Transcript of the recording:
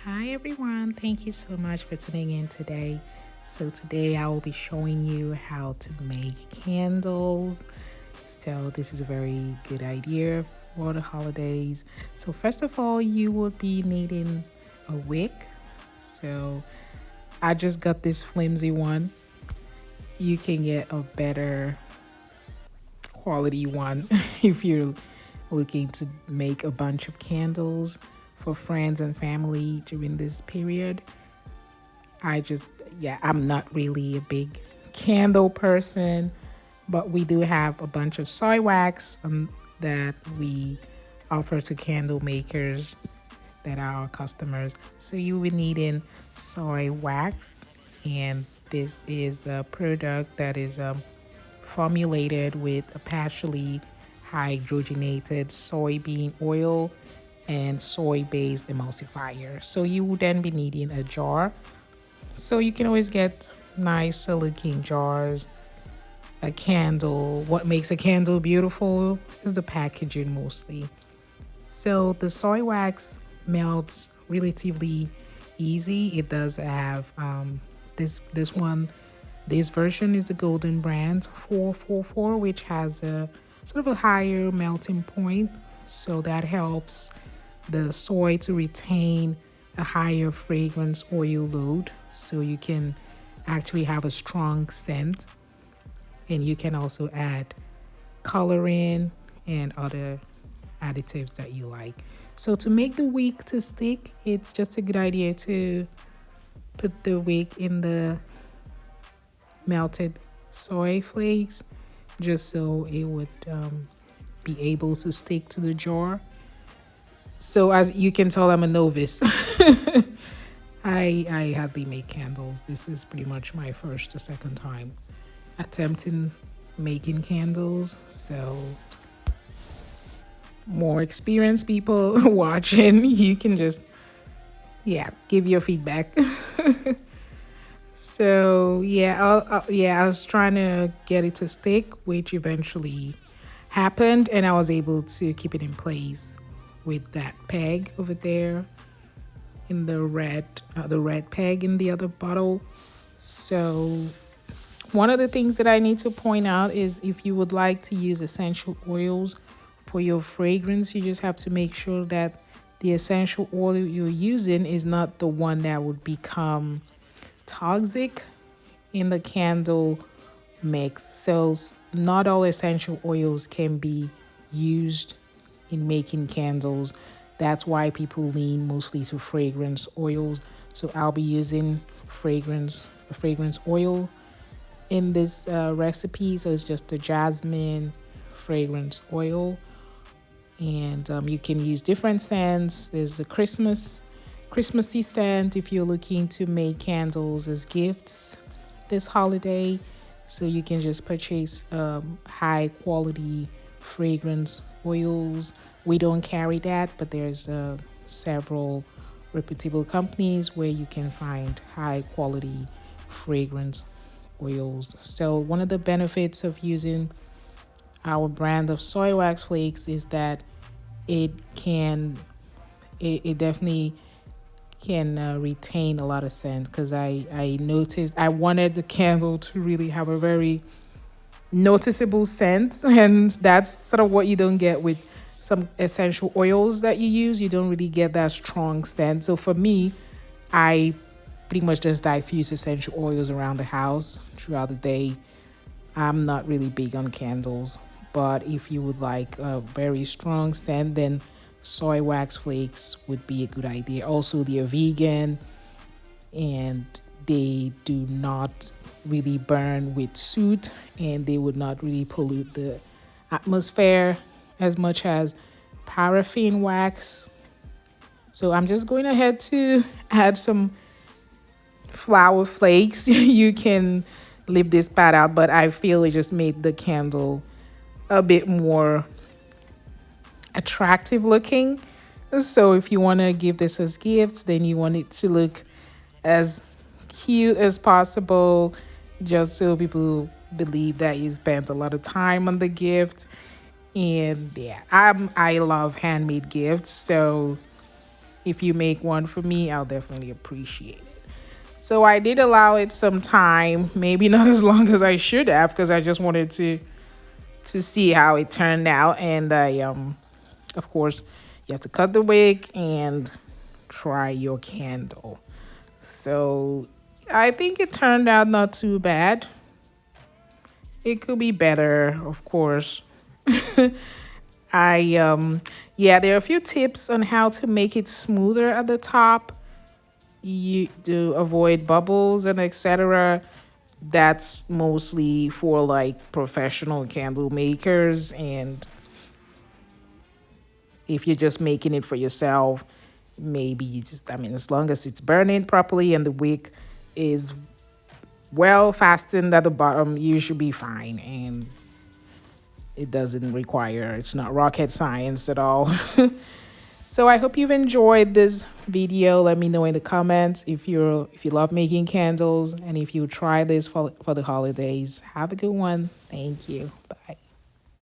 Hi everyone, thank you so much for tuning in today. So today I will be showing you how to make candles. So this is a very good idea for the holidays. So first of all, you will be needing a wick. So I just got this flimsy one. You can get a better quality one if you're looking to make a bunch of candles for friends and family during this period. I'm not really a big candle person, but we do have a bunch of soy wax that we offer to candle makers that are our customers. So you will need in soy wax, and this is a product that is formulated with a partially hydrogenated soybean oil and soy-based emulsifier. So you will then be needing a jar. So you can always get nice looking jars. A candle. What makes a candle beautiful is the packaging mostly. So the soy wax melts relatively easy. It does have this version is the golden brand 444, which has a sort of a higher melting point. So that helps the soy to retain a higher fragrance oil load. So you can actually have a strong scent. And you can also add coloring and other additives that you like. So to make the wick to stick, it's just a good idea to put the wick in the melted soy flakes just so it would be able to stick to the jar. So as you can tell, I'm a novice. I hardly make candles. This is pretty much my first or second time attempting making candles. So more experienced people watching, you can just give your feedback. So I was trying to get it to stick, which eventually happened, and I was able to keep it in place with that peg over there in the red peg in the other bottle. So one of the things that I need to point out is if you would like to use essential oils for your fragrance, you just have to make sure that the essential oil you're using is not the one that would become toxic in the candle mix. So not all essential oils can be used in making candles. That's why people lean mostly to fragrance oils. So I'll be using fragrance oil in this recipe. So it's just the jasmine fragrance oil, and you can use different scents. There's the Christmassy scent if you're looking to make candles as gifts this holiday. So you can just purchase high quality fragrance oils. We don't carry that, but there's several reputable companies where you can find high quality fragrance oils. So one of the benefits of using our brand of soy wax flakes is that it definitely can retain a lot of scent, because I noticed I wanted the candle to really have a very noticeable scent, and that's sort of what you don't get with some essential oils that you use. You don't really get that strong scent. So for me, I pretty much just diffuse essential oils around the house throughout the day. I'm not really big on candles, but if you would like a very strong scent, then soy wax flakes would be a good idea. Also, they are vegan and they do not really burn with soot, and they would not really pollute the atmosphere as much as paraffin wax. So I'm just going ahead to add some flour flakes. You can leave this part out, but I feel it just made the candle a bit more attractive looking. So if you want to give this as gifts, then you want it to look as cute as possible, just so people believe that you spent a lot of time on the gift. And I love handmade gifts, so if you make one for me, I'll definitely appreciate it. So I did allow it some time, maybe not as long as I should have, because I just wanted to see how it turned out. And I of course, you have to cut the wick and try your candle. So I think it turned out not too bad. It could be better, of course. Yeah, there are a few tips on how to make it smoother at the top. You do avoid bubbles and etc. That's mostly for like professional candle makers, and if you're just making it for yourself, maybe you just, I mean, as long as it's burning properly and the wick is well fastened at the bottom, you should be fine. And it doesn't require, it's not rocket science at all. So I hope you've enjoyed this video. Let me know in the comments if you love making candles, and if you try this for the holidays. Have a good one. Thank you. Bye.